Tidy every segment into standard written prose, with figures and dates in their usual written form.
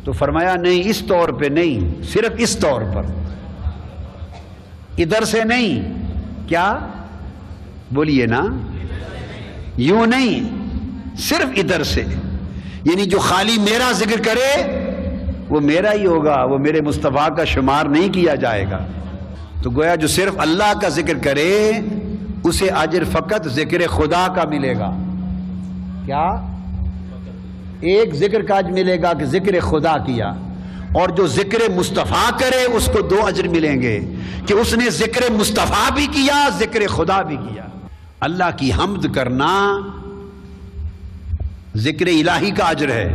تو فرمایا نہیں، اس طور پہ نہیں، صرف اس طور پر، ادھر سے نہیں۔ کیا بولیے نا، یوں نہیں، صرف ادھر سے، یعنی جو خالی میرا ذکر کرے وہ میرا ہی ہوگا، وہ میرے مصطفیٰ کا شمار نہیں کیا جائے گا۔ تو گویا جو صرف اللہ کا ذکر کرے اسے اجر فقط ذکر خدا کا ملے گا۔ کیا؟ ایک ذکر کا اجر ملے گا کہ ذکر خدا کیا، اور جو ذکر مصطفیٰ کرے اس کو 2 اجر ملیں گے کہ اس نے ذکر مصطفیٰ بھی کیا، ذکر خدا بھی کیا۔ اللہ کی حمد کرنا ذکر الہی کا اجر ہے،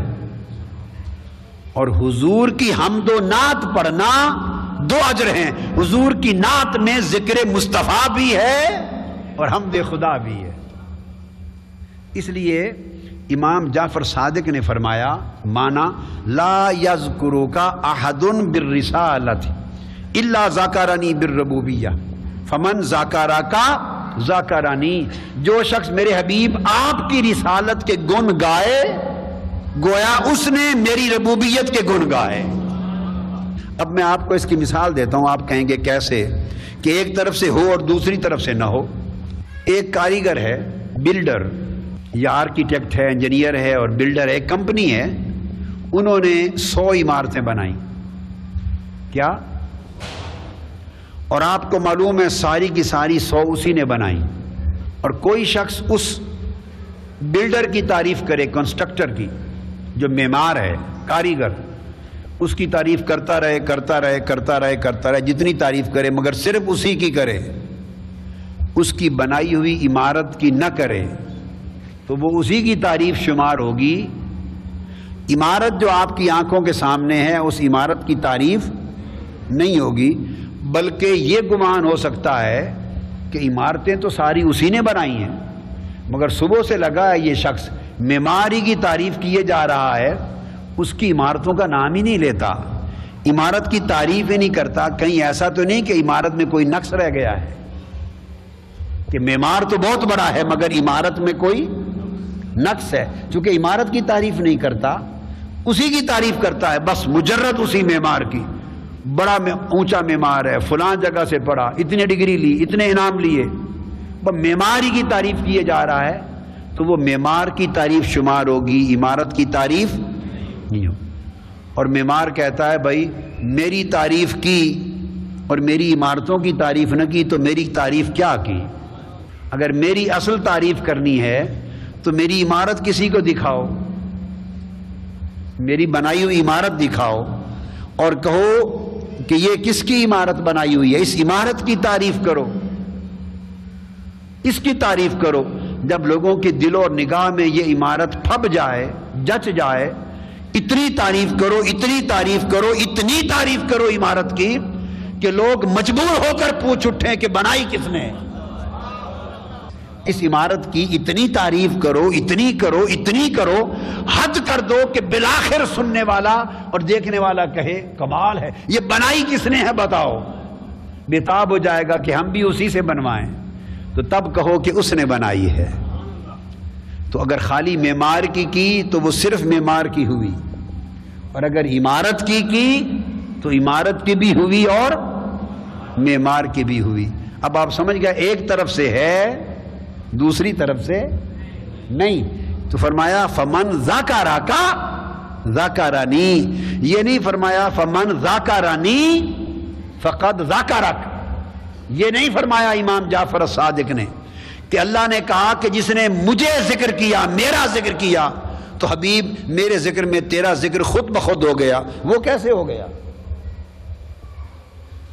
اور حضور کی حمد و نعت پڑھنا 2 اجر ہیں۔ حضور کی نعت میں ذکر مصطفیٰ بھی ہے اور حمد خدا بھی ہے۔ اس لیے امام جعفر صادق نے فرمایا، مانا لا یذکرک احد بالرسالۃ الا ذکرنی بالربوبیہ فمن ذکرک ذکرنی۔ جو شخص میرے حبیب آپ کی رسالت کے گن گائے گویا اس نے میری ربوبیت کے گن گائے۔ اب میں آپ کو اس کی مثال دیتا ہوں، آپ کہیں گے کیسے؟ کہ ایک طرف سے ہو اور دوسری طرف سے نہ ہو۔ ایک کاریگر ہے، بلڈر یا آرکیٹیکٹ ہے، انجینئر ہے اور بلڈر ہے، ایک کمپنی ہے، انہوں نے 100 عمارتیں بنائیں۔ کیا؟ اور آپ کو معلوم ہے ساری کی ساری 100 اسی نے بنائیں، اور کوئی شخص اس بلڈر کی تعریف کرے، کنسٹرکٹر کی، جو معمار ہے، کاریگر، اس کی تعریف کرتا رہے کرتا رہے کرتا رہے کرتا رہے، جتنی تعریف کرے مگر صرف اسی کی کرے، اس کی بنائی ہوئی عمارت کی نہ کرے، تو وہ اسی کی تعریف شمار ہوگی۔ عمارت جو آپ کی آنکھوں کے سامنے ہے اس عمارت کی تعریف نہیں ہوگی، بلکہ یہ گمان ہو سکتا ہے کہ عمارتیں تو ساری اسی نے بنائی ہیں، مگر صبح سے لگا ہے یہ شخص معماری کی تعریف کیے جا رہا ہے، اس کی عمارتوں کا نام ہی نہیں لیتا، عمارت کی تعریف ہی نہیں کرتا۔ کہیں ایسا تو نہیں کہ عمارت میں کوئی نقص رہ گیا ہے، کہ معمار تو بہت بڑا ہے مگر عمارت میں کوئی نقص ہے؟ چونکہ عمارت کی تعریف نہیں کرتا، اسی کی تعریف کرتا ہے، بس مجرد اسی معمار کی، بڑا اونچا معمار ہے، فلاں جگہ سے پڑھا، اتنے ڈگری لی، اتنے انعام لیے، بس معماری کی تعریف کیے جا رہا ہے، تو وہ معمار کی تعریف شمار ہوگی، عمارت کی تعریف نہیں ہو۔ اور معمار کہتا ہے بھائی میری تعریف کی اور میری عمارتوں کی تعریف نہ کی تو میری تعریف کیا کی؟ اگر میری اصل تعریف کرنی ہے تو میری عمارت کسی کو دکھاؤ، میری بنائی ہوئی عمارت دکھاؤ اور کہو کہ یہ کس کی عمارت بنائی ہوئی ہے، اس عمارت کی تعریف کرو، اس کی تعریف کرو۔ جب لوگوں کے دل اور نگاہ میں یہ عمارت پھب جائے، جچ جائے، اتنی تعریف کرو، اتنی تعریف کرو، اتنی تعریف کرو عمارت کی کہ لوگ مجبور ہو کر پوچھ اٹھیں کہ بنائی کس نے؟ اس عمارت کی اتنی تعریف کرو، اتنی کرو، اتنی کرو، حد کر دو کہ بالآخر سننے والا اور دیکھنے والا کہے کمال ہے، یہ بنائی کس نے ہے بتاؤ؟ بےتاب ہو جائے گا کہ ہم بھی اسی سے بنوائیں، تو تب کہو کہ اس نے بنائی ہے۔ تو اگر خالی معمار کی تو وہ صرف معمار کی ہوئی، اور اگر عمارت کی تو عمارت کی بھی ہوئی اور معمار کی بھی ہوئی۔ اب آپ سمجھ گئے، ایک طرف سے ہے دوسری طرف سے نہیں۔ تو فرمایا فمن ذکرک ذکرنی، یہ نہیں فرمایا فمن ذکرنی فقد ذکرک، یہ نہیں فرمایا امام جعفر صادق نے کہ اللہ نے کہا کہ جس نے مجھے ذکر کیا، میرا ذکر کیا، تو حبیب میرے ذکر میں تیرا ذکر خود بخود ہو گیا۔ وہ کیسے ہو گیا؟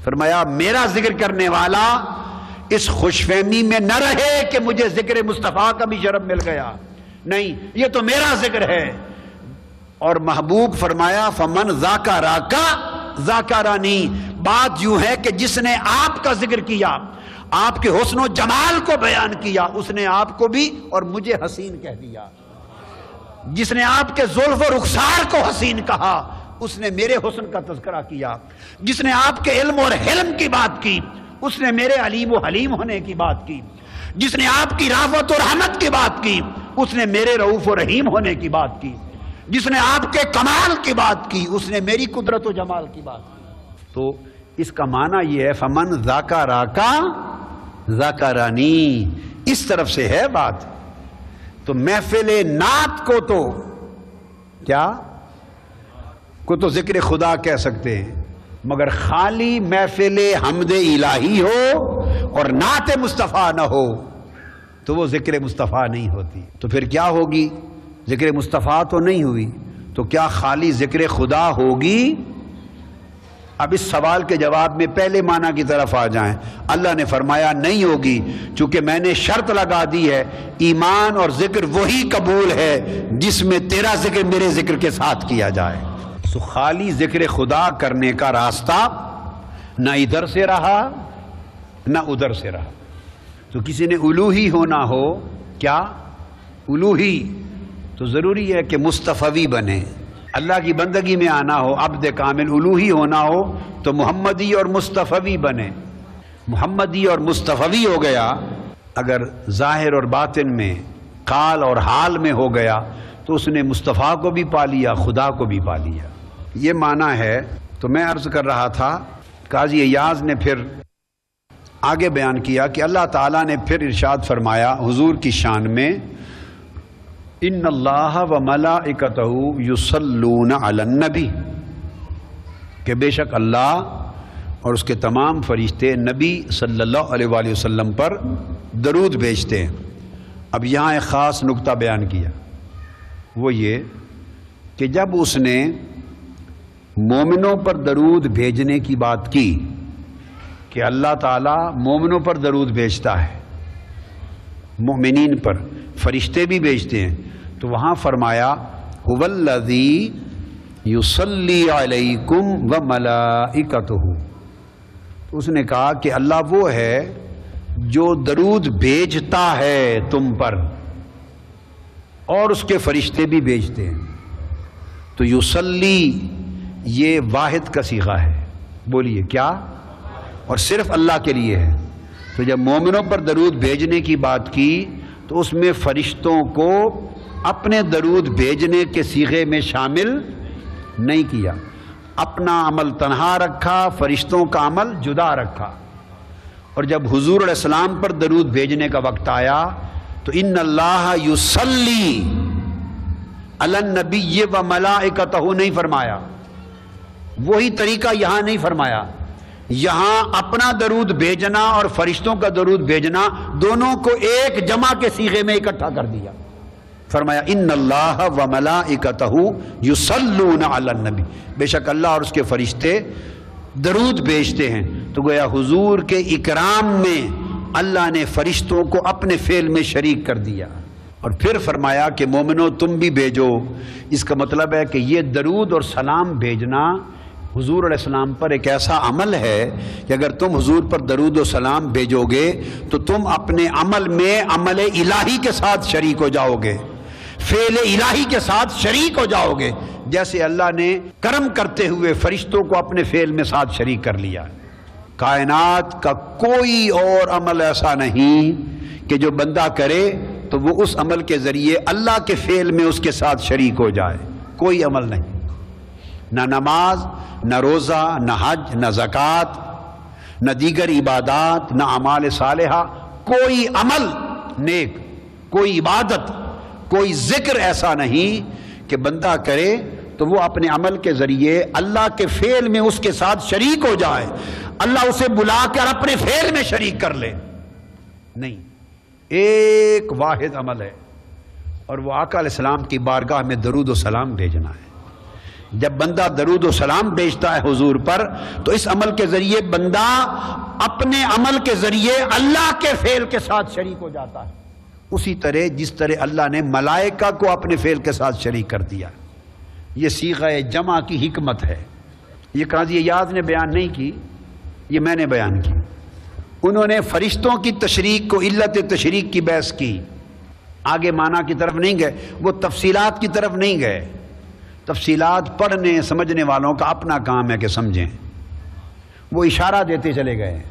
فرمایا میرا ذکر کرنے والا اس خوش فہمی میں نہ رہے کہ مجھے ذکر مصطفیٰ کا بھی شرف مل گیا، نہیں، یہ تو میرا ذکر ہے۔ اور محبوب فرمایا فمن ذکرک ذکرنی، بات یوں ہے کہ جس نے آپ کا ذکر کیا، آپ کے حسن و جمال کو بیان کیا، اس نے آپ کو بھی اور مجھے حسین کہہ دیا۔ جس نے آپ کے زلف و رخسار کو حسین کہا، اس نے میرے حسن کا تذکرہ کیا۔ جس نے آپ کے علم اور حلم کی بات کی، اس نے میرے علیم و حلیم ہونے کی بات کی۔ جس نے آپ کی رافت اور رحمت کی بات کی، اس نے میرے رؤوف و رحیم ہونے کی بات کی۔ جس نے آپ کے کمال کی بات کی اس نے میری قدرت و جمال کی بات کی۔ تو اس کا معنی یہ ہے فمن ذاکراکا ذاکرانی، اس طرف سے ہے بات۔ تو محفل نعت کو تو کیا کو تو ذکر خدا کہہ سکتے ہیں، مگر خالی محفل حمد الہی ہو اور نعت مصطفیٰ نہ ہو تو وہ ذکر مصطفیٰ نہیں ہوتی۔ تو پھر کیا ہوگی؟ ذکر مصطفیٰ تو نہیں ہوئی، تو کیا خالی ذکر خدا ہوگی؟ اب اس سوال کے جواب میں پہلے معنی کی طرف آ جائیں۔ اللہ نے فرمایا نہیں ہوگی، چونکہ میں نے شرط لگا دی ہے، ایمان اور ذکر وہی قبول ہے جس میں تیرا ذکر میرے ذکر کے ساتھ کیا جائے۔ سو خالی ذکر خدا کرنے کا راستہ نہ ادھر سے رہا نہ ادھر سے رہا۔ تو کسی نے الوہی ہونا ہو، کیا الوہی، تو ضروری ہے کہ مصطفی بنے، اللہ کی بندگی میں آنا ہو، عبد کامل الوہی ہونا ہو تو محمدی اور مصطفی بنے۔ محمدی اور مصطفی ہو گیا اگر ظاہر اور باطن میں، قال اور حال میں ہو گیا تو اس نے مصطفیٰ کو بھی پا لیا، خدا کو بھی پا لیا۔ یہ معنی ہے۔ تو میں عرض کر رہا تھا، قاضی ایاز نے پھر آگے بیان کیا کہ اللہ تعالیٰ نے پھر ارشاد فرمایا حضور کی شان میں، ان اللہ و ملائکتہ یصلون علی النبی، کہ بے شک اللہ اور اس کے تمام فرشتے نبی صلی اللہ علیہ وآلہ وسلم پر درود بھیجتے ہیں۔ اب یہاں ایک خاص نقطہ بیان کیا، وہ یہ کہ جب اس نے مومنوں پر درود بھیجنے کی بات کی کہ اللہ تعالیٰ مومنوں پر درود بھیجتا ہے، مومنین پر فرشتے بھی بھیجتے ہیں، تو وہاں فرمایا هو الذی یصلی علیکم وملائکتہ، تو اس نے کہا کہ اللہ وہ ہے جو درود بھیجتا ہے تم پر اور اس کے فرشتے بھی بھیجتے ہیں۔ تو یصلی یہ واحد کا صیغہ ہے، بولیے کیا، اور صرف اللہ کے لیے ہے۔ تو جب مومنوں پر درود بھیجنے کی بات کی تو اس میں فرشتوں کو اپنے درود بھیجنے کے صیغے میں شامل نہیں کیا، اپنا عمل تنہا رکھا، فرشتوں کا عمل جدا رکھا۔ اور جب حضور علیہ السلام پر درود بھیجنے کا وقت آیا تو ان اللہ یصلی علی النبی و ملائکتہ نہیں فرمایا، وہی طریقہ یہاں نہیں فرمایا۔ یہاں اپنا درود بھیجنا اور فرشتوں کا درود بھیجنا دونوں کو ایک جمع کے صیغے میں اکٹھا کر دیا، فرمایا ان اللہ و ملائکتہ یصلون علی النبی، بے شک اللہ اور اس کے فرشتے درود بھیجتے ہیں۔ تو گویا حضور کے اکرام میں اللہ نے فرشتوں کو اپنے فعل میں شریک کر دیا، اور پھر فرمایا کہ مومنو تم بھی بھیجو۔ اس کا مطلب ہے کہ یہ درود اور سلام بھیجنا حضور علیہ السلام پر ایک ایسا عمل ہے کہ اگر تم حضور پر درود و سلام بھیجو گے تو تم اپنے عمل میں عمل الہی کے ساتھ شریک ہو جاؤ گے، فعل الہی کے ساتھ شریک ہو جاؤ گے، جیسے اللہ نے کرم کرتے ہوئے فرشتوں کو اپنے فعل میں ساتھ شریک کر لیا۔ کائنات کا کوئی اور عمل ایسا نہیں کہ جو بندہ کرے تو وہ اس عمل کے ذریعے اللہ کے فعل میں اس کے ساتھ شریک ہو جائے، کوئی عمل نہیں، نہ نماز، نہ روزہ، نہ حج، نہ زکوٰۃ، نہ دیگر عبادات، نہ اعمال صالحہ، کوئی عمل نیک، کوئی عبادت، کوئی ذکر ایسا نہیں کہ بندہ کرے تو وہ اپنے عمل کے ذریعے اللہ کے فعل میں اس کے ساتھ شریک ہو جائے، اللہ اسے بلا کر اپنے فعل میں شریک کر لے، نہیں، ایک واحد عمل ہے، اور وہ آقا علیہ السلام کی بارگاہ میں درود و سلام بھیجنا ہے۔ جب بندہ درود و سلام بھیجتا ہے حضور پر تو اس عمل کے ذریعے بندہ اپنے عمل کے ذریعے اللہ کے فعل کے ساتھ شریک ہو جاتا ہے، اسی طرح جس طرح اللہ نے ملائکہ کو اپنے فعل کے ساتھ شریک کر دیا۔ یہ صیغہ جمع کی حکمت ہے، یہ قاضی ایاز نے بیان نہیں کی، یہ میں نے بیان کی۔ انہوں نے فرشتوں کی تشریک کو علت تشریک کی بحث کی، آگے معنی کی طرف نہیں گئے، وہ تفصیلات کی طرف نہیں گئے۔ تفصیلات پڑھنے سمجھنے والوں کا اپنا کام ہے کہ سمجھیں، وہ اشارہ دیتے چلے گئے،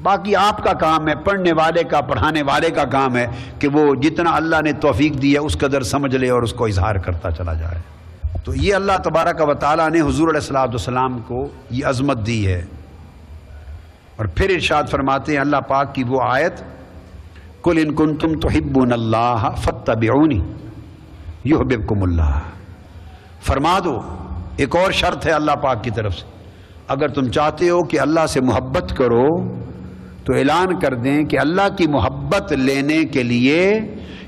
باقی آپ کا کام ہے، پڑھنے والے کا، پڑھانے والے کا کام ہے کہ وہ جتنا اللہ نے توفیق دی ہے اس قدر سمجھ لے اور اس کو اظہار کرتا چلا جائے۔ تو یہ اللہ تبارک و تعالیٰ نے حضور علیہ الصلوۃ والسلام کو یہ عظمت دی ہے۔ اور پھر ارشاد فرماتے ہیں اللہ پاک کی وہ آیت، قُلْ إِن كُنتُمْ تُحِبُّونَ اللَّهَ فَاتَّبِعُونِي يُحْبِبْكُمُ اللَّهُ۔ فرما دو، ایک اور شرط ہے اللہ پاک کی طرف سے، اگر تم چاہتے ہو کہ اللہ سے محبت کرو تو اعلان کر دیں کہ اللہ کی محبت لینے کے لیے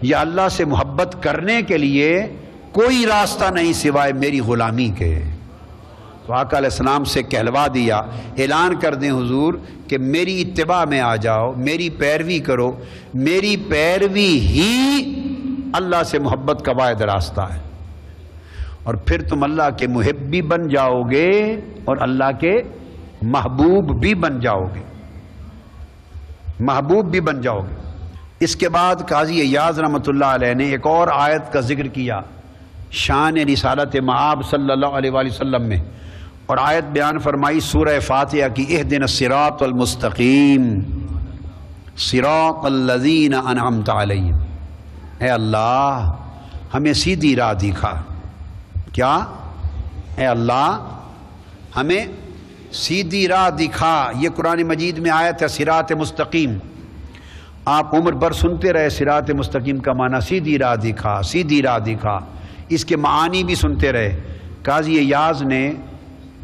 یا اللہ سے محبت کرنے کے لیے کوئی راستہ نہیں سوائے میری غلامی کے۔ تو آقا علیہ السلام سے کہلوا دیا، اعلان کر دیں حضور کہ میری اتباع میں آ جاؤ، میری پیروی کرو، میری پیروی ہی اللہ سے محبت کا واحد راستہ ہے، اور پھر تم اللہ کے محب بھی بن جاؤ گے اور اللہ کے محبوب بھی بن جاؤ گے، محبوب بھی بن جاؤ گے۔ اس کے بعد قاضی ایاز رحمۃ اللہ علیہ نے ایک اور آیت کا ذکر کیا شان رسالت مآب صلی اللہ علیہ وآلہ وسلم میں، اور آیت بیان فرمائی سورہ فاتحہ کی، اہدنا الصراط المستقیم صراط الذین انعمت علیہم۔ اے اللہ ہمیں سیدھی راہ دکھا، کیا؟ اے اللہ ہمیں سیدھی راہ دکھا۔ یہ قرآن مجید میں آیت ہے صراط مستقیم، آپ عمر بھر سنتے رہے صراط مستقیم کا معنی سیدھی راہ دکھا، سیدھی راہ دکھا، اس کے معانی بھی سنتے رہے۔ قاضی ایاز نے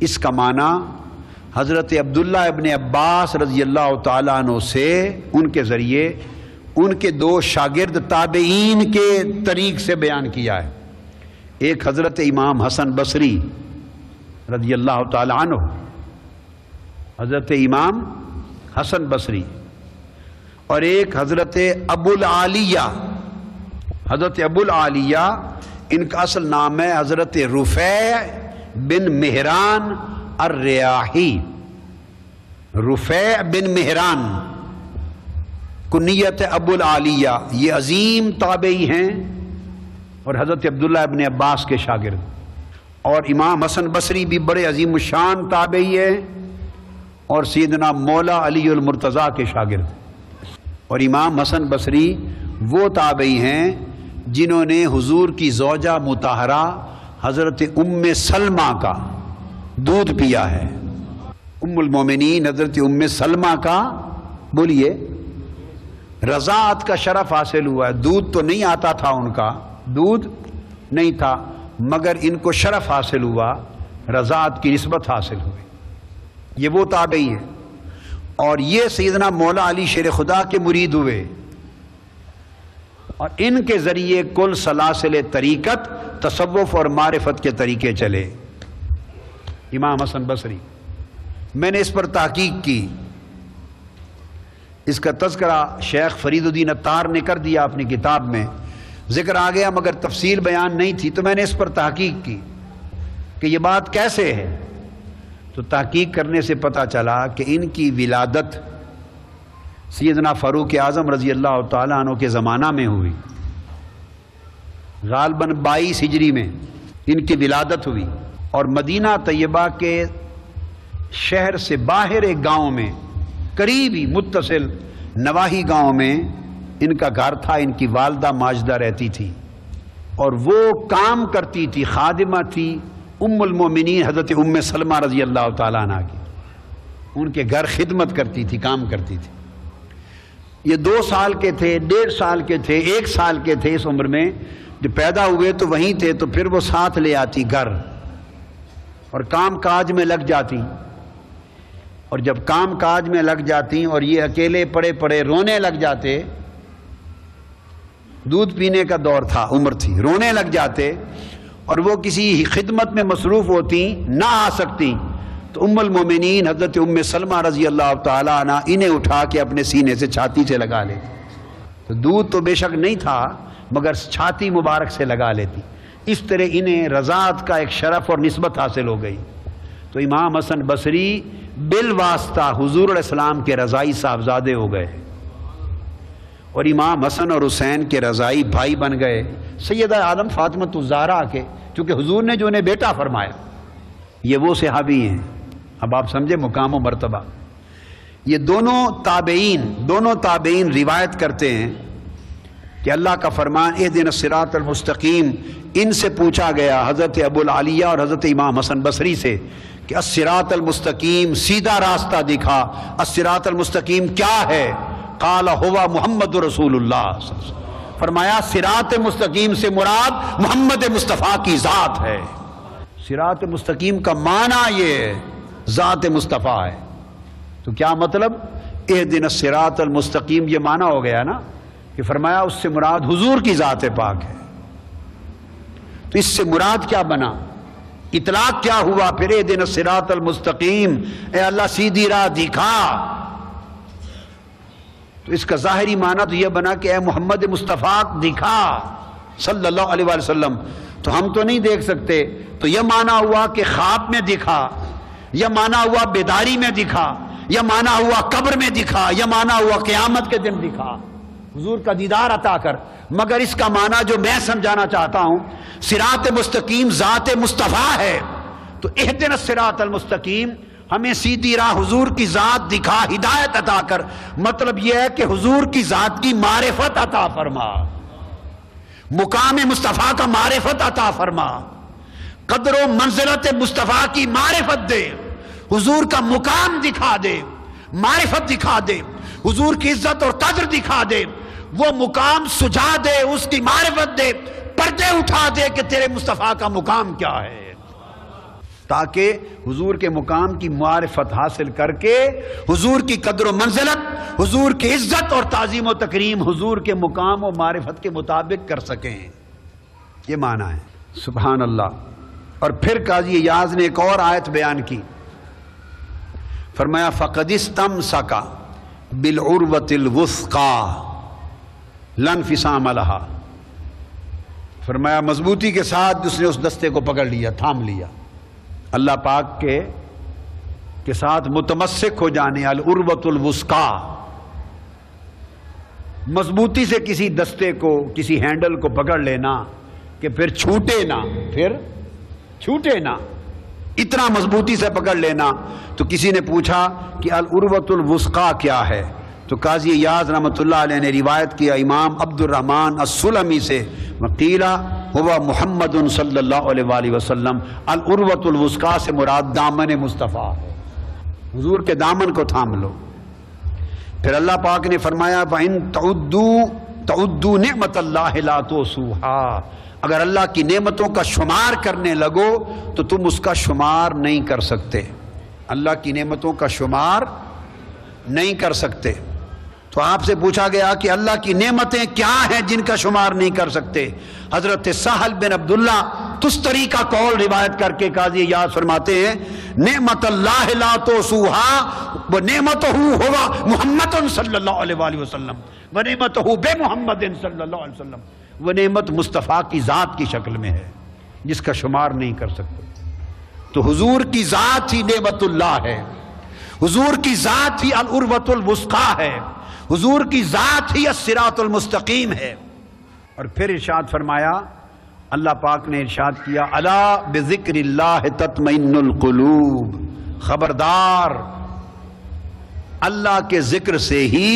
اس کا معنی حضرت عبداللہ ابن عباس رضی اللہ تعالیٰ عنہ سے ان کے ذریعے ان کے دو شاگرد تابعین کے طریق سے بیان کیا ہے۔ ایک حضرت امام حسن بصری رضی اللہ تعالیٰ عنہ، حضرت امام حسن بصری، اور ایک حضرت ابو العالیہ، حضرت ابو العالیہ ان کا اصل نام ہے حضرت رفیع بن مہران الریاحی، رفیع بن مہران، کنیت ابو العالیہ، یہ عظیم تابعی ہیں اور حضرت عبداللہ ابن عباس کے شاگرد، اور امام حسن بصری بھی بڑے عظیم الشان تابعی ہیں اور سیدنا مولا علی المرتضیٰ کے شاگرد، اور امام حسن بصری وہ تابعی ہیں جنہوں نے حضور کی زوجہ مطہرہ حضرت ام سلمہ کا دودھ پیا ہے، ام المومنین حضرت ام سلمہ کا، بولیے، رضاعت کا شرف حاصل ہوا ہے۔ دودھ تو نہیں آتا تھا، ان کا دودھ نہیں تھا، مگر ان کو شرف حاصل ہوا، رضاعت کی نسبت حاصل ہوئی۔ یہ وہ تابعی ہیں، اور یہ سیدنا مولا علی شیر خدا کے مرید ہوئے، اور ان کے ذریعے کل سلاسل طریقت، تصوف اور معرفت کے طریقے چلے۔ امام حسن بصری، میں نے اس پر تحقیق کی، اس کا تذکرہ شیخ فرید الدین عطار نے کر دیا اپنی کتاب میں، ذکر آ گیا مگر تفصیل بیان نہیں تھی، تو میں نے اس پر تحقیق کی کہ یہ بات کیسے ہے۔ تو تحقیق کرنے سے پتہ چلا کہ ان کی ولادت سیدنا فاروق اعظم رضی اللہ تعالیٰ عنہ کے زمانہ میں ہوئی، غالباً 22 ہجری میں ان کی ولادت ہوئی، اور مدینہ طیبہ کے شہر سے باہر ایک گاؤں میں، قریبی متصل نواحی گاؤں میں ان کا گھر تھا، ان کی والدہ ماجدہ رہتی تھی، اور وہ کام کرتی تھی، خادمہ تھی ام المومنین حضرت ام سلمہ رضی اللہ تعالیٰ عنہ کی، ان کے گھر خدمت کرتی تھی، کام کرتی تھی۔ یہ 2 سال کے تھے، 1.5 سال کے تھے، 1 سال کے تھے، اس عمر میں جو پیدا ہوئے تو وہیں تھے، تو پھر وہ ساتھ لے آتی گھر اور کام کاج میں لگ جاتی، اور جب کام کاج میں لگ جاتی اور یہ اکیلے پڑے پڑے رونے لگ جاتے، دودھ پینے کا دور تھا، عمر تھی، رونے لگ جاتے، اور وہ کسی خدمت میں مصروف ہوتی، نہ آ سکتی، تو ام المومنین حضرت ام سلمہ رضی اللہ تعالیٰ عنہ انہیں اٹھا کے اپنے سینے سے چھاتی سے لگا لیتی۔ تو دودھ تو بے شک نہیں تھا، مگر چھاتی مبارک سے لگا لیتی، اس طرح انہیں رضاعت کا ایک شرف اور نسبت حاصل ہو گئی۔ تو امام حسن بصری بالواسطہ حضور علیہ السلام کے رضائی صاحبزادے ہو گئے، اور امام حسن اور حسین کے رضائی بھائی بن گئے سیدہ عالم فاطمۃ الزہرا کے، چونکہ حضور نے جو انہیں بیٹا فرمایا۔ یہ وہ صحابی ہیں، اب آپ سمجھے مقام و مرتبہ۔ یہ دونوں تابعین روایت کرتے ہیں کہ اللہ کا فرمان اہدنا الصراط المستقیم ان سے پوچھا گیا حضرت ابو العالیہ اور حضرت امام حسن بصری سے کہ الصراط المستقیم، سیدھا راستہ دکھا، الصراط المستقیم کیا ہے؟ قال ہوا محمد رسول اللہ صلی اللہ علیہ وسلم، فرمایا صراط مستقیم سے مراد محمد مصطفیٰ کی ذات ہے۔ صراط مستقیم کا معنی یہ ہے ذات مصطفیٰ ہے۔ تو کیا مطلب؟ اہدنا الصراط المستقیم، یہ معنی ہو گیا نا کہ فرمایا اس سے مراد حضور کی ذات پاک ہے۔ تو اس سے مراد کیا بنا؟ اطلاق کیا ہوا؟ پھر اہدنا الصراط المستقیم، اے اللہ سیدھی راہ دکھا۔ تو اس کا ظاہری معنی تو یہ بنا کہ اے محمد مصطفیٰ دکھا صلی اللہ علیہ وآلہ وسلم۔ تو ہم تو نہیں دیکھ سکتے، تو یہ معنی ہوا کہ خواب میں دکھا، یہ معنی ہوا بیداری میں دکھا، یہ معنی ہوا قبر میں دکھا، یہ معنی ہوا قیامت کے دن دکھا، حضور کا دیدار عطا کر۔ مگر اس کا معنی جو میں سمجھانا چاہتا ہوں، صراط مستقیم ذات مصطفیٰ ہے، تو اہدنا الصراط المستقیم ہمیں سیدھی راہ حضور کی ذات دکھا، ہدایت عطا کر۔ مطلب یہ ہے کہ حضور کی ذات کی معرفت عطا فرما، مقام مصطفیٰ کا معرفت عطا فرما، قدر و منزلت مصطفیٰ کی معرفت دے، حضور کا مقام دکھا دے، معرفت دکھا دے، حضور کی عزت اور قدر دکھا دے، وہ مقام سجا دے، اس کی معرفت دے، پردے اٹھا دے کہ تیرے مصطفیٰ کا مقام کیا ہے، تاکہ حضور کے مقام کی معرفت حاصل کر کے حضور کی قدر و منزلت، حضور کی عزت اور تعظیم و تکریم حضور کے مقام و معرفت کے مطابق کر سکیں۔ یہ معنی ہے۔ سبحان اللہ۔ اور پھر قاضی ایاز نے ایک اور آیت بیان کی، فرمایا فَقَدِ اسْتَمْسَكَ بِالْعُرْوَةِ الْوُثْقَىٰ لَا انْفِصَامَ لَهَا، فرمایا مضبوطی کے ساتھ اس نے اس دستے کو پکڑ لیا، تھام لیا، اللہ پاک کے ساتھ متمسک ہو جانے، العروۃ الوثقیٰ، مضبوطی سے کسی دستے کو، کسی ہینڈل کو پکڑ لینا کہ پھر چھوٹے نہ، پھر چھوٹے نہ، اتنا مضبوطی سے پکڑ لینا۔ تو کسی نے پوچھا کہ العروۃ الوثقیٰ کیا ہے؟ تو قاضی ایاز رحمۃ اللہ علیہ نے روایت کیا امام عبد الرحمن السلمی سے، وقیلا ہوا محمد صلی اللہ علیہ وآلہ وسلم، العروۃ الوثقیٰ سے مراد دامن مصطفیٰ ہے، حضور کے دامن کو تھام لو۔ پھر اللہ پاک نے فرمایا وَإِن تَعُدُّوا نِعْمَةَ اللَّهِ لَا تُحْصُوهَا، اگر اللہ کی نعمتوں کا شمار کرنے لگو تو تم اس کا شمار نہیں کر سکتے، اللہ کی نعمتوں کا شمار نہیں کر سکتے۔ تو آپ سے پوچھا گیا کہ اللہ کی نعمتیں کیا ہیں جن کا شمار نہیں کر سکتے؟ حضرت سہل بن عبداللہ تستری کا قول روایت کر کے قاضی ایاز فرماتے ہیں نعمت اللہ لا تحصوها ونعمتہ ہوا محمد صلی اللہ علیہ وآلہ وسلم ونعمتہ بمحمد صلی اللہ علیہ وسلم، وہ نعمت مصطفیٰ کی ذات کی شکل میں ہے جس کا شمار نہیں کر سکتے۔ تو حضور کی ذات ہی نعمت اللہ ہے، حضور کی ذات ہی العروۃ الوثقیٰ ہے، حضور کی ذات ہی الصراط المستقیم ہے۔ اور پھر ارشاد فرمایا، اللہ پاک نے ارشاد کیا الا بذکر اللہ تطمئن القلوب، خبردار اللہ کے ذکر سے ہی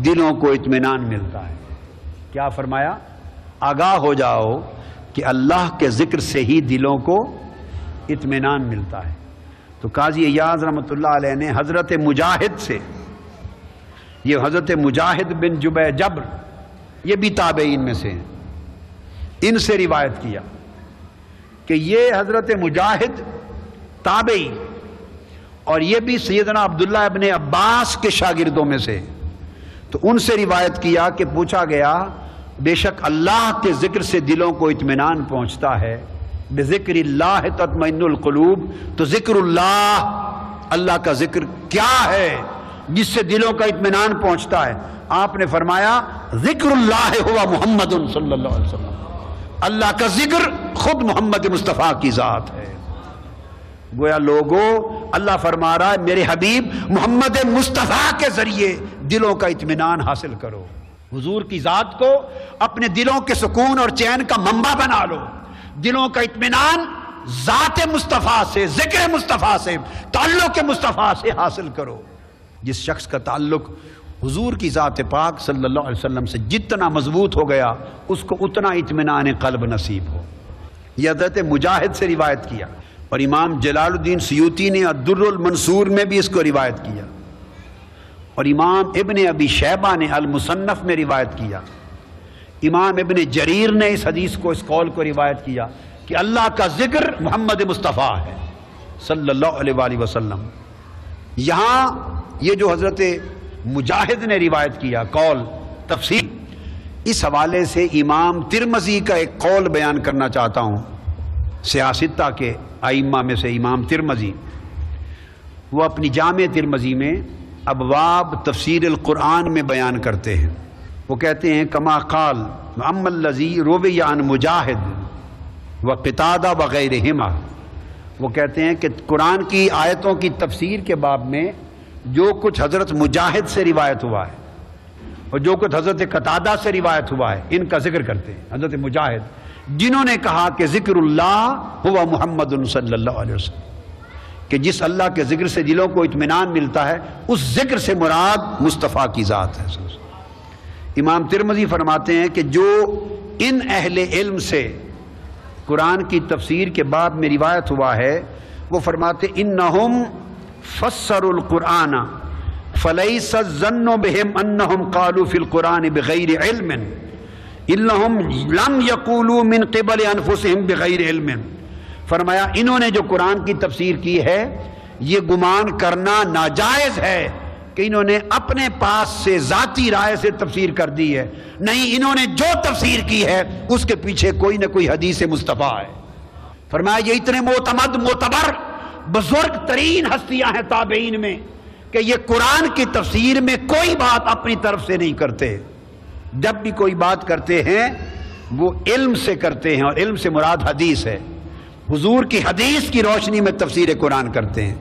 دلوں کو اطمینان ملتا ہے۔ کیا فرمایا؟ آگاہ ہو جاؤ کہ اللہ کے ذکر سے ہی دلوں کو اطمینان ملتا ہے۔ تو قاضی ایاز رحمۃ اللہ علیہ نے حضرت مجاہد سے، یہ حضرت مجاہد بن جبر، یہ بھی تابعین میں سے ہیں، ان سے روایت کیا کہ یہ حضرت مجاہد تابعی اور یہ بھی سیدنا عبداللہ ابن عباس کے شاگردوں میں سے، تو ان سے روایت کیا کہ پوچھا گیا بے شک اللہ کے ذکر سے دلوں کو اطمینان پہنچتا ہے، بذکر اللہ تطمئن القلوب، تو ذکر اللہ کا ذکر کیا ہے جس سے دلوں کا اطمینان پہنچتا ہے؟ آپ نے فرمایا ذکر اللہ ہوا محمد صلی اللہ علیہ وسلم، اللہ کا ذکر خود محمد مصطفیٰ کی ذات ہے۔ گویا لوگوں اللہ فرما رہا ہے میرے حبیب محمد مصطفیٰ کے ذریعے دلوں کا اطمینان حاصل کرو، حضور کی ذات کو اپنے دلوں کے سکون اور چین کا منبع بنا لو، دلوں کا اطمینان ذات مصطفیٰ سے، ذکر مصطفیٰ سے، تعلق مصطفیٰ سے حاصل کرو۔ جس شخص کا تعلق حضور کی ذات پاک صلی اللہ علیہ وسلم سے جتنا مضبوط ہو گیا اس کو اتنا اطمینان قلب نصیب ہو. یہ حضرت مجاہد سے روایت کیا، اور امام جلال الدین سیوطی نے الدر المنصور میں بھی اس کو روایت کیا، اور امام ابن ابی شیبہ نے المصنف میں روایت کیا، امام ابن جریر نے اس حدیث کو، اس قول کو روایت کیا کہ اللہ کا ذکر محمد مصطفیٰ ہے صلی اللہ علیہ وآلہ وسلم. یہاں یہ جو حضرت مجاہد نے روایت کیا قول تفسیر، اس حوالے سے امام ترمذی کا ایک قول بیان کرنا چاہتا ہوں. سیاستہ کے ائمہ میں سے امام ترمذی، وہ اپنی جامع ترمذی میں ابواب تفسیر القرآن میں بیان کرتے ہیں. وہ کہتے ہیں کما قال اما الذی روی عن مجاہد و قتادہ وغیرہما، وہ کہتے ہیں کہ قرآن کی آیتوں کی تفسیر کے باب میں جو کچھ حضرت مجاہد سے روایت ہوا ہے اور جو کچھ حضرت قتادہ سے روایت ہوا ہے ان کا ذکر کرتے ہیں. حضرت مجاہد جنہوں نے کہا کہ ذکر اللہ ہوا محمد صلی اللہ علیہ وسلم، کہ جس اللہ کے ذکر سے دلوں کو اطمینان ملتا ہے اس ذکر سے مراد مصطفیٰ کی ذات ہے. امام ترمذی فرماتے ہیں کہ جو ان اہل علم سے قرآن کی تفسیر کے باب میں روایت ہوا ہے وہ فرماتے انہم فسروا القرآن فلیس الظن بہم انہم قالوا فی القرآن بغیر علم انہم لم یقولوا من قبل انفسہم بغیر علم. فرمایا انہوں نے جو قرآن کی تفسیر کی ہے یہ گمان کرنا ناجائز ہے کہ انہوں نے اپنے پاس سے ذاتی رائے سے تفسیر کر دی ہے، نہیں، انہوں نے جو تفسیر کی ہے اس کے پیچھے کوئی نہ کوئی حدیث مصطفیٰ ہے. فرمایا یہ اتنے معتمد معتبر بزرگ ترین ہستیاں ہیں تابعین میں کہ یہ قرآن کی تفسیر میں کوئی بات اپنی طرف سے نہیں کرتے. جب بھی کوئی بات کرتے ہیں وہ علم سے کرتے ہیں، اور علم سے مراد حدیث ہے. حضور کی حدیث کی روشنی میں تفسیر قرآن کرتے ہیں.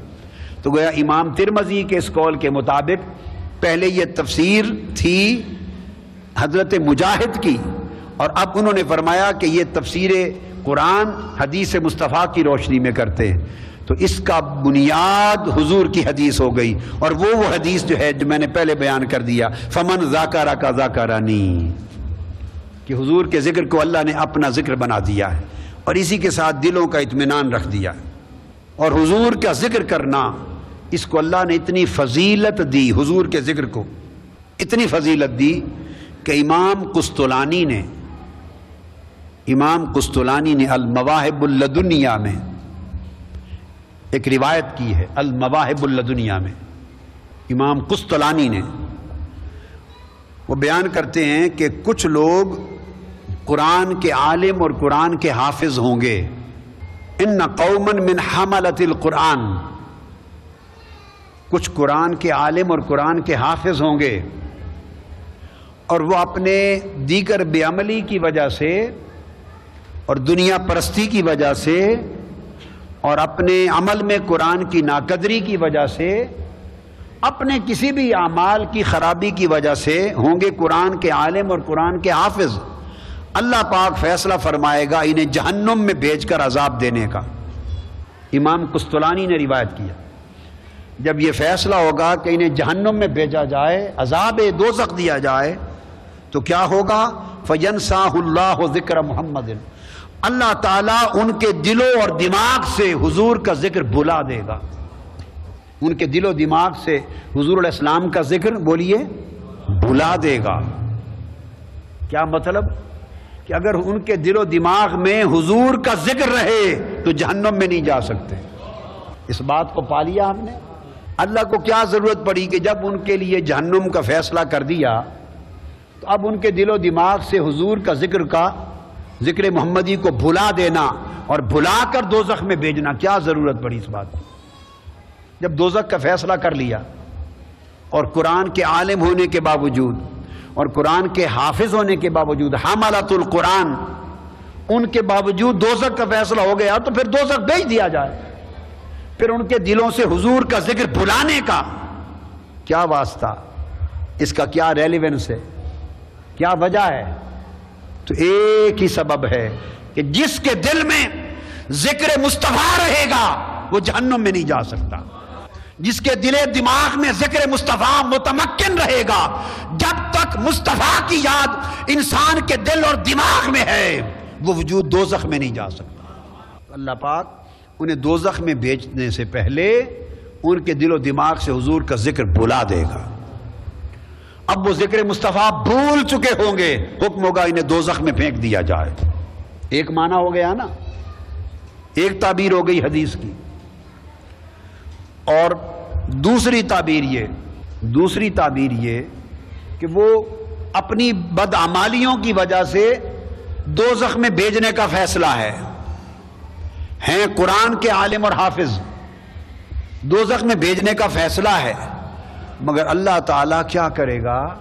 تو گویا امام ترمذی کے اس قول کے مطابق پہلے یہ تفسیر تھی حضرت مجاہد کی، اور اب انہوں نے فرمایا کہ یہ تفسیر قرآن حدیث مصطفیٰ کی روشنی میں کرتے ہیں. تو اس کا بنیاد حضور کی حدیث ہو گئی، اور وہ حدیث جو ہے جو میں نے پہلے بیان کر دیا فمن ذاکرک ذاکرنی، کہ حضور کے ذکر کو اللہ نے اپنا ذکر بنا دیا ہے اور اسی کے ساتھ دلوں کا اطمینان رکھ دیا. اور حضور کا ذکر کرنا اس کو اللہ نے اتنی فضیلت دی، حضور کے ذکر کو اتنی فضیلت دی کہ امام قسطلانی نے المواہب اللدنیہ میں ایک روایت کی ہے. المواہب اللدنیہ میں امام قسطلانی نے وہ بیان کرتے ہیں کہ کچھ لوگ قرآن کے عالم اور قرآن کے حافظ ہوں گے. ان قوما من حملۃ القرآن، کچھ قرآن کے عالم اور قرآن کے حافظ ہوں گے، اور وہ اپنے دیگر بے عملی کی وجہ سے اور دنیا پرستی کی وجہ سے اور اپنے عمل میں قرآن کی ناقدری کی وجہ سے، اپنے کسی بھی اعمال کی خرابی کی وجہ سے ہوں گے قرآن کے عالم اور قرآن کے حافظ. اللہ پاک فیصلہ فرمائے گا انہیں جہنم میں بھیج کر عذاب دینے کا. امام قسطلانی نے روایت کیا جب یہ فیصلہ ہوگا کہ انہیں جہنم میں بھیجا جائے، عذاب دوزخ دیا جائے، تو کیا ہوگا؟ فَيَنْسَاهُ اللَّهُ ذِكْرَ مُحَمَّدٍ، اللہ تعالیٰ ان کے دلوں اور دماغ سے حضور کا ذکر بھلا دے گا. ان کے دل و دماغ سے حضور علیہ السلام کا ذکر بولیے بھلا دے گا. کیا مطلب؟ کہ اگر ان کے دل و دماغ میں حضور کا ذکر رہے تو جہنم میں نہیں جا سکتے. اس بات کو پا لیا ہم نے. اللہ کو کیا ضرورت پڑی کہ جب ان کے لیے جہنم کا فیصلہ کر دیا تو اب ان کے دل و دماغ سے حضور کا ذکر محمدی کو بھلا دینا اور بھلا کر دوزخ میں بھیجنا، کیا ضرورت پڑی اس بات کی؟ جب دوزخ کا فیصلہ کر لیا اور قرآن کے عالم ہونے کے باوجود اور قرآن کے حافظ ہونے کے باوجود، حاملۃ القرآن، ان کے باوجود دوزخ کا فیصلہ ہو گیا تو پھر دوزخ بھیج دیا جائے. پھر ان کے دلوں سے حضور کا ذکر بھلانے کا کیا واسطہ؟ اس کا کیا ریلیونس ہے؟ کیا وجہ ہے؟ تو ایک ہی سبب ہے کہ جس کے دل میں ذکر مصطفیٰ رہے گا وہ جہنم میں نہیں جا سکتا. جس کے دل دماغ میں ذکر مصطفیٰ متمکن رہے گا، جب تک مصطفیٰ کی یاد انسان کے دل اور دماغ میں ہے وہ وجود دوزخ میں نہیں جا سکتا۔ اللہ پاک انہیں دوزخ میں بھیجنے سے پہلے ان کے دل و دماغ سے حضور کا ذکر بلا دے گا۔ اب وہ ذکر مصطفیٰ بھول چکے ہوں گے، حکم ہوگا انہیں دوزخ میں پھینک دیا جائے۔ ایک معنی ہو گیا نا، ایک تعبیر ہو گئی حدیث کی۔ اور دوسری تعبیر یہ کہ وہ اپنی بدعمالیوں کی وجہ سے دوزخ میں بھیجنے کا فیصلہ ہے، ہیں قرآن کے عالم اور حافظ، دوزخ میں بھیجنے کا فیصلہ ہے، مگر اللہ تعالیٰ کیا کرے گا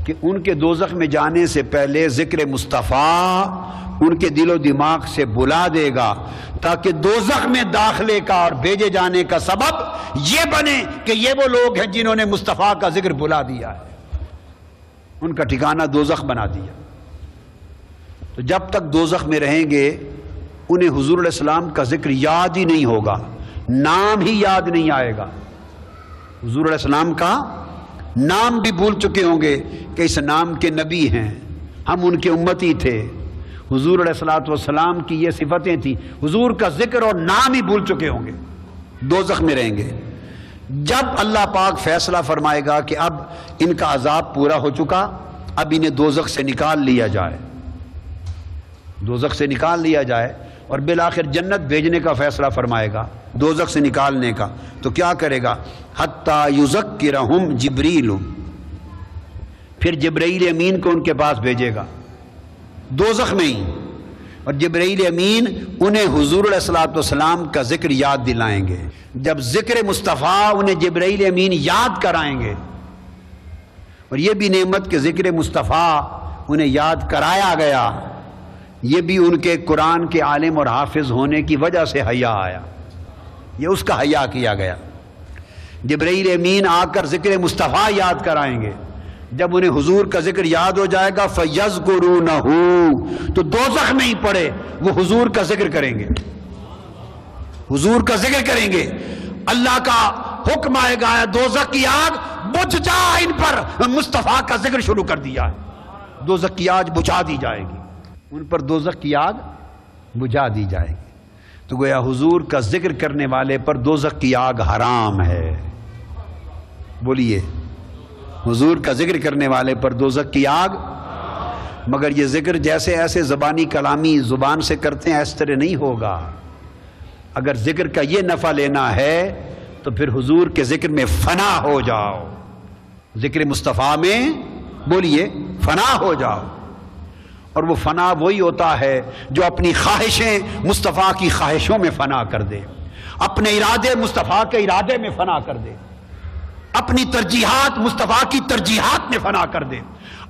کہ ان کے دوزخ میں جانے سے پہلے ذکر مصطفیٰ ان کے دل و دماغ سے بلا دے گا، تاکہ دوزخ میں داخلے کا اور بھیجے جانے کا سبب یہ بنے کہ یہ وہ لوگ ہیں جنہوں نے مصطفیٰ کا ذکر بلا دیا ہے، ان کا ٹھکانہ دوزخ بنا دیا۔ تو جب تک دوزخ میں رہیں گے انہیں حضور علیہ السلام کا ذکر یاد ہی نہیں ہوگا، نام ہی یاد نہیں آئے گا، حضور علیہ السلام کا نام بھی بھول چکے ہوں گے کہ اس نام کے نبی ہیں، ہم ان کے امتی تھے، حضور علیہ السلام کی یہ صفتیں تھیں، حضور کا ذکر اور نام ہی بھول چکے ہوں گے، دوزخ میں رہیں گے۔ جب اللہ پاک فیصلہ فرمائے گا کہ اب ان کا عذاب پورا ہو چکا، اب انہیں دوزخ سے نکال لیا جائے، دوزخ سے نکال لیا جائے اور بالآخر جنت بھیجنے کا فیصلہ فرمائے گا، دوزخ سے نکالنے کا، تو کیا کرے گا؟ حتیٰ یذکرہم جبریل، پھر جبرائیل امین کو ان کے پاس بھیجے گا دوزخ میں ہی، اور جبرائیل امین انہیں حضور علیہ السلام کا ذکر یاد دلائیں گے۔ جب ذکر مصطفیٰ انہیں جبرائیل امین یاد کرائیں گے، اور یہ بھی نعمت کہ ذکر مصطفیٰ انہیں یاد کرایا گیا، یہ بھی ان کے قرآن کے عالم اور حافظ ہونے کی وجہ سے حیا آیا، یہ اس کا حیا کیا گیا۔ جبرائیل امین آ کر ذکر مصطفیٰ یاد کرائیں گے، جب انہیں حضور کا ذکر یاد ہو جائے گا فَيَذْكُرُونَهُ، تو دوزخ میں ہی پڑے وہ حضور کا ذکر کریں گے، حضور کا ذکر کریں گے۔ اللہ کا حکم آئے گا دوزخ کی آگ بجھ جا، ان پر مصطفیٰ کا ذکر شروع کر دیا ہے، دوزخ کی آگ بجھا دی جائے گی، ان پر دوزخ کی آگ بجھا دی جائے گی۔ تو گویا حضور کا ذکر کرنے والے پر دوزخ کی آگ حرام ہے۔ بولیے، حضور کا ذکر کرنے والے پر دوزخ کی آگ، مگر یہ ذکر جیسے ایسے زبانی کلامی زبان سے کرتے ہیں اس طرح نہیں ہوگا۔ اگر ذکر کا یہ نفع لینا ہے تو پھر حضور کے ذکر میں فنا ہو جاؤ، ذکر مصطفیٰ میں بولیے فنا ہو جاؤ، اور وہ فنا وہی ہوتا ہے جو اپنی خواہشیں مصطفیٰ کی خواہشوں میں فنا کر دے، اپنے ارادے مصطفیٰ کے ارادے میں فنا کر دے، اپنی ترجیحات مصطفیٰ کی ترجیحات میں فنا کر دے،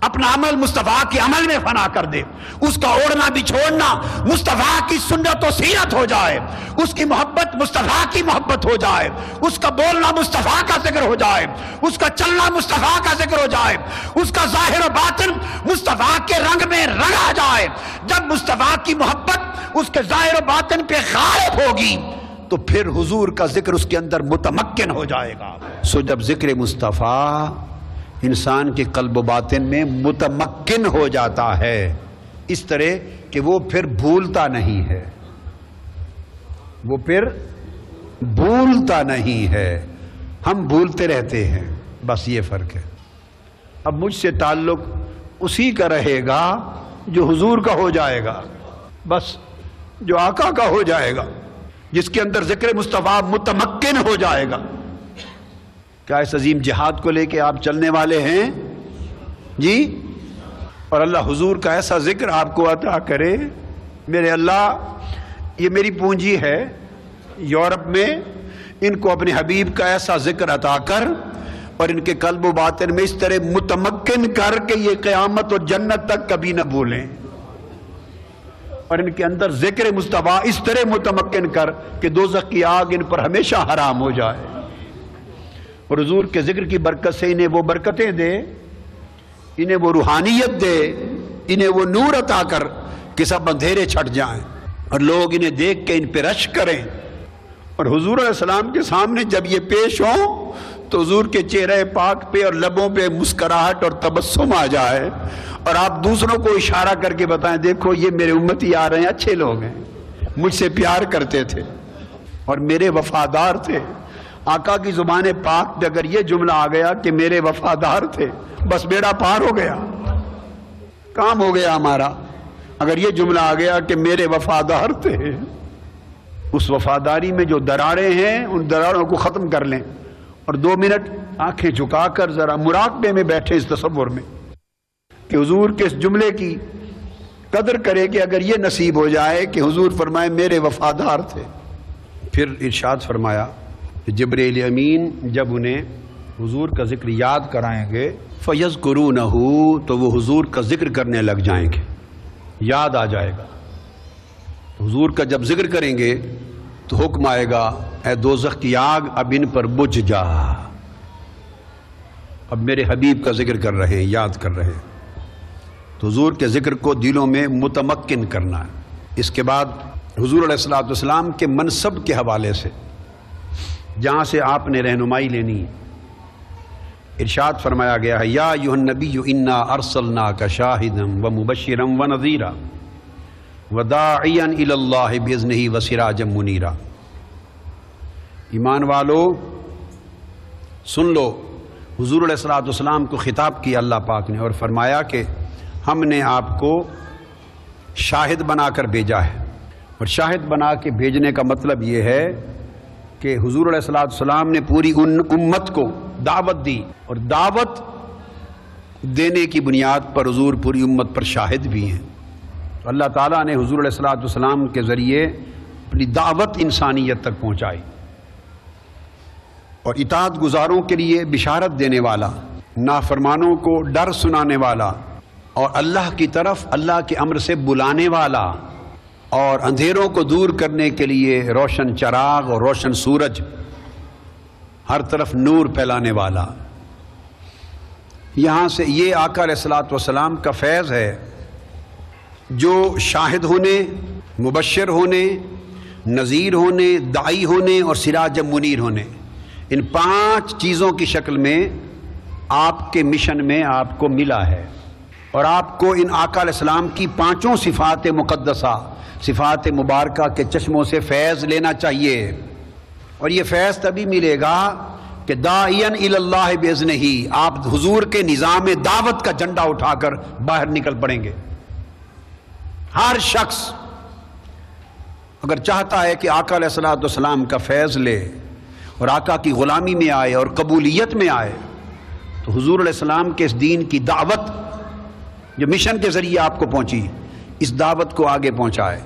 اپنا عمل مصطفیٰ کے عمل میں فنا کر دے، اس کا اوڑھنا بچھوڑنا مصطفیٰ کی سنت و سیرت ہو جائے، اس کی محبت مصطفیٰ کی محبت ہو جائے، اس کا بولنا مصطفیٰ کا ذکر ہو جائے، اس کا چلنا مصطفیٰ کا ذکر ہو جائے، اس کا ظاہر و باطن مصطفیٰ کے رنگ میں رنگا جائے۔ جب مصطفیٰ کی محبت اس کے ظاہر و باطن پہ غالب ہوگی تو پھر حضور کا ذکر اس کے اندر متمکن ہو جائے گا۔ سو جب ذکر مصطفیٰ انسان کے قلب و باطن میں متمکن ہو جاتا ہے اس طرح کہ وہ پھر بھولتا نہیں ہے، وہ پھر بھولتا نہیں ہے، ہم بھولتے رہتے ہیں، بس یہ فرق ہے۔ اب مجھ سے تعلق اسی کا رہے گا جو حضور کا ہو جائے گا، بس جو آقا کا ہو جائے گا، جس کے اندر ذکر مصطفیٰ متمکن ہو جائے گا۔ کیا اس عظیم جہاد کو لے کے آپ چلنے والے ہیں جی؟ اور اللہ حضور کا ایسا ذکر آپ کو عطا کرے۔ میرے اللہ، یہ میری پونجی ہے، یورپ میں ان کو اپنے حبیب کا ایسا ذکر عطا کر اور ان کے قلب و باطن میں اس طرح متمکن کر کہ یہ قیامت اور جنت تک کبھی نہ بھولیں، اور ان کے اندر ذکر مصطفیٰ اس طرح متمکن کر کہ دوزخ کی آگ ان پر ہمیشہ حرام ہو جائے، اور حضور کے ذکر کی برکت سے انہیں وہ برکتیں دے، انہیں وہ روحانیت دے، انہیں وہ نور عطا کر کہ سب اندھیرے چھٹ جائیں اور لوگ انہیں دیکھ کے ان پہ رشک کریں اور حضور علیہ السلام کے سامنے جب یہ پیش ہوں تو حضور کے چہرے پاک پہ اور لبوں پہ مسکراہٹ اور تبسم آ جائے، اور آپ دوسروں کو اشارہ کر کے بتائیں دیکھو یہ میرے امتی آ رہے ہیں، اچھے لوگ ہیں، مجھ سے پیار کرتے تھے اور میرے وفادار تھے۔ آقا کی زبان پاک پہ اگر یہ جملہ آ گیا کہ میرے وفادار تھے، بس بیڑا پار ہو گیا، کام ہو گیا ہمارا۔ اگر یہ جملہ آ گیا کہ میرے وفادار تھے، اس وفاداری میں جو دراریں ہیں ان دراروں کو ختم کر لیں، اور 2 منٹ آنکھیں جھکا کر ذرا مراقبے میں بیٹھے اس تصور میں کہ حضور کے اس جملے کی قدر کرے کہ اگر یہ نصیب ہو جائے کہ حضور فرمائے میرے وفادار تھے۔ پھر ارشاد فرمایا کہ جبرائیل امین جب انہیں حضور کا ذکر یاد کرائیں گے فَيَذْكُرُونَهُ، تو وہ حضور کا ذکر کرنے لگ جائیں گے، یاد آ جائے گا۔ حضور کا جب ذکر کریں گے تو حکم آئے گا اے دوزخ کی آگ اب ان پر بجھ جا، اب میرے حبیب کا ذکر کر رہے ہیں، یاد کر رہے ہیں۔ تو حضور کے ذکر کو دلوں میں متمکن کرنا ہے۔ اس کے بعد حضور علیہ الصلوۃ والسلام کے منصب کے حوالے سے جہاں سے آپ نے رہنمائی لینی ہے، ارشاد فرمایا گیا ہے یا ایھا النبی انا ارسلناک شاہدا ومبشرا ونذیرا وداعیا الی اللہ باذنہ وسراجا منیرا۔ ایمان والو سن لو، حضور علیہ الصلوۃ والسلام کو خطاب کیا اللہ پاک نے اور فرمایا کہ ہم نے آپ کو شاہد بنا کر بھیجا ہے، اور شاہد بنا کے بھیجنے کا مطلب یہ ہے کہ حضور علیہ الصلوۃ والسلام نے پوری امت کو دعوت دی، اور دعوت دینے کی بنیاد پر حضور پوری امت پر شاہد بھی ہیں۔ تو اللہ تعالیٰ نے حضور علیہ الصلوۃ والسلام کے ذریعے اپنی دعوت انسانیت تک پہنچائی، اور اطاعت گزاروں کے لیے بشارت دینے والا، نافرمانوں کو ڈر سنانے والا، اور اللہ کی طرف اللہ کے امر سے بلانے والا، اور اندھیروں کو دور کرنے کے لیے روشن چراغ اور روشن سورج، ہر طرف نور پھیلانے والا۔ یہاں سے یہ آقا علیہ الصلوۃ والسلام کا فیض ہے جو شاہد ہونے، مبشر ہونے، نذیر ہونے، داعی ہونے اور سراج منیر ہونے، ان 5 چیزوں کی شکل میں آپ کے مشن میں آپ کو ملا ہے، اور آپ کو ان آقا علیہ السلام کی 5 صفات مقدسہ، صفات مبارکہ کے چشموں سے فیض لینا چاہیے۔ اور یہ فیض تبھی ملے گا کہ داعیاً الی اللہ باذنہ، آپ حضور کے نظام دعوت کا جھنڈا اٹھا کر باہر نکل پڑیں گے۔ ہر شخص اگر چاہتا ہے کہ آقا علیہ الصلوۃ والسلام کا فیض لے اور آقا کی غلامی میں آئے اور قبولیت میں آئے، تو حضور علیہ السلام کے اس دین کی دعوت جو مشن کے ذریعے آپ کو پہنچی، اس دعوت کو آگے پہنچائے۔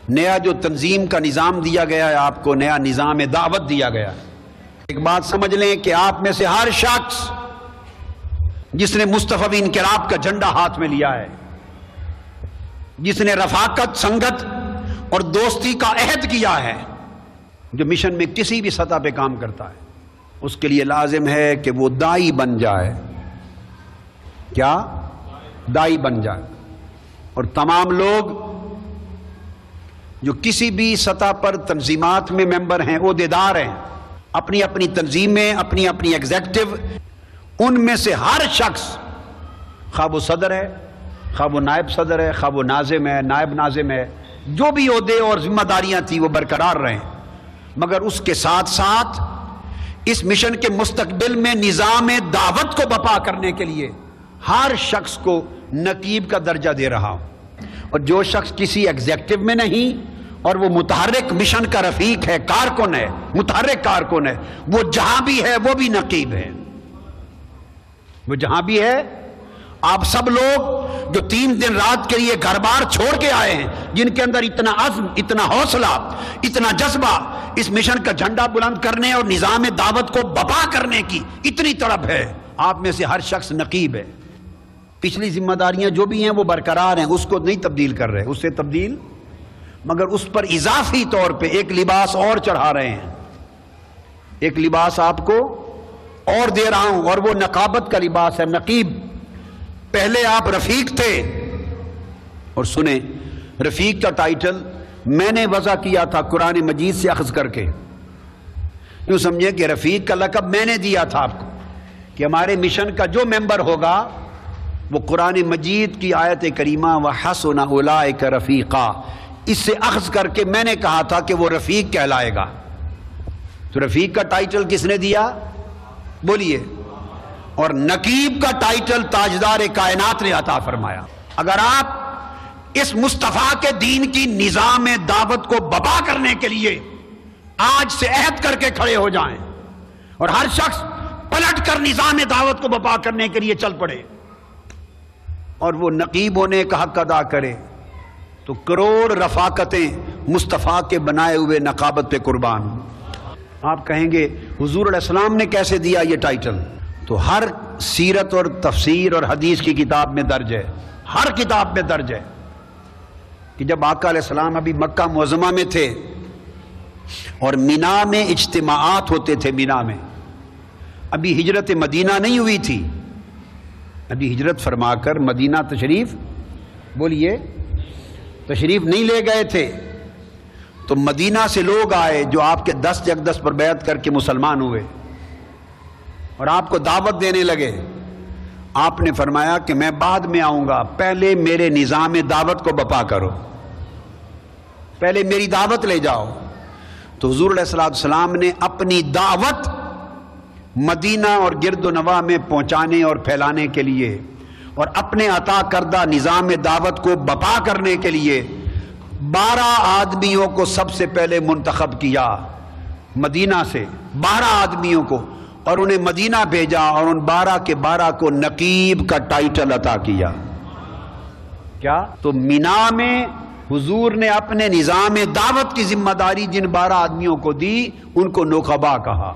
نیا جو تنظیم کا نظام دیا گیا ہے، آپ کو نیا نظام دعوت دیا گیا ہے۔ ایک بات سمجھ لیں کہ آپ میں سے ہر شخص جس نے مصطفی انقلاب کا جھنڈا ہاتھ میں لیا ہے، جس نے رفاقت، سنگت اور دوستی کا عہد کیا ہے، جو مشن میں کسی بھی سطح پہ کام کرتا ہے، اس کے لیے لازم ہے کہ وہ داعی بن جائے۔ کیا؟ داعی بن جائے۔ اور تمام لوگ جو کسی بھی سطح پر تنظیمات میں ممبر ہیں، عہدیدار ہیں، اپنی اپنی تنظیمیں، اپنی اپنی ایگزیکٹو، ان میں سے ہر شخص، خواہ وہ صدر ہے، خواہ وہ نائب صدر ہے، خواہ وہ ناظم ہے، نائب ناظم ہے، جو بھی عہدے اور ذمہ داریاں تھیں وہ برقرار رہیں، مگر اس کے ساتھ ساتھ اس مشن کے مستقبل میں نظام دعوت کو بپا کرنے کے لیے ہر شخص کو نقیب کا درجہ دے رہا ہوں۔ اور جو شخص کسی ایگزیکٹو میں نہیں اور وہ متحرک مشن کا رفیق ہے، کارکن ہے، متحرک کارکن ہے، وہ جہاں بھی ہے وہ بھی نقیب ہے، وہ جہاں بھی ہے۔ آپ سب لوگ جو 3 دن رات کے لیے گھر بار چھوڑ کے آئے ہیں، جن کے اندر اتنا عزم، اتنا حوصلہ، اتنا جذبہ اس مشن کا جھنڈا بلند کرنے اور نظام دعوت کو بپا کرنے کی اتنی تڑپ ہے، آپ میں سے ہر شخص نقیب ہے۔ پچھلی ذمہ داریاں جو بھی ہیں وہ برقرار ہیں، اس کو نہیں تبدیل کر رہے، اس سے تبدیل، مگر اس پر اضافی طور پہ ایک لباس اور چڑھا رہے ہیں، ایک لباس آپ کو اور دے رہا ہوں، اور وہ نقابت کا لباس ہے، نقیب۔ پہلے آپ رفیق تھے، اور سنیں، رفیق کا ٹائٹل میں نے وضع کیا تھا قرآن مجید سے اخذ کر کے. یوں سمجھے کہ رفیق کا لقب میں نے دیا تھا آپ کو کہ ہمارے مشن کا جو ممبر ہوگا وہ قرآن مجید کی آیت کریمہ وَحَسُنَ أُولَٰئِكَ رَفِيقًا اس سے اخذ کر کے میں نے کہا تھا کہ وہ رفیق کہلائے گا. تو رفیق کا ٹائٹل کس نے دیا؟ بولیے. اور نقیب کا ٹائٹل تاجدار کائنات نے عطا فرمایا. اگر آپ اس مصطفیٰ کے دین کی نظام دعوت کو بپا کرنے کے لیے آج سے عہد کر کے کھڑے ہو جائیں اور ہر شخص پلٹ کر نظام دعوت کو بپا کرنے کے لیے چل پڑے اور وہ نقیب ہونے کا حق ادا کرے تو کروڑ رفاقتیں مصطفیٰ کے بنائے ہوئے نقابت پہ قربان. آپ کہیں گے حضور علیہ السلام نے کیسے دیا یہ ٹائٹل؟ تو ہر سیرت اور تفسیر اور حدیث کی کتاب میں درج ہے، ہر کتاب میں درج ہے کہ جب آقا علیہ السلام ابھی مکہ معظمہ میں تھے اور مینا میں اجتماعات ہوتے تھے، مینا میں ابھی ہجرت مدینہ نہیں ہوئی تھی، ابھی ہجرت فرما کر مدینہ تشریف بولیے تشریف نہیں لے گئے تھے. تو مدینہ سے لوگ آئے جو آپ کے دست اقدس پر بیعت کر کے مسلمان ہوئے اور آپ کو دعوت دینے لگے. آپ نے فرمایا کہ میں بعد میں آؤں گا، پہلے میرے نظام دعوت کو بپا کرو، پہلے میری دعوت لے جاؤ. تو حضور علیہ السلام نے اپنی دعوت مدینہ اور گرد و نواح میں پہنچانے اور پھیلانے کے لیے اور اپنے عطا کردہ نظام دعوت کو بپا کرنے کے لیے 12 آدمیوں کو سب سے پہلے منتخب کیا مدینہ سے، 12 آدمیوں کو، اور انہیں مدینہ بھیجا اور ان 12 کے 12 کو نقیب کا ٹائٹل عطا کیا. کیا؟ تو مینا میں حضور نے اپنے نظام دعوت کی ذمہ داری جن 12 آدمیوں کو دی ان کو نقبا کہا.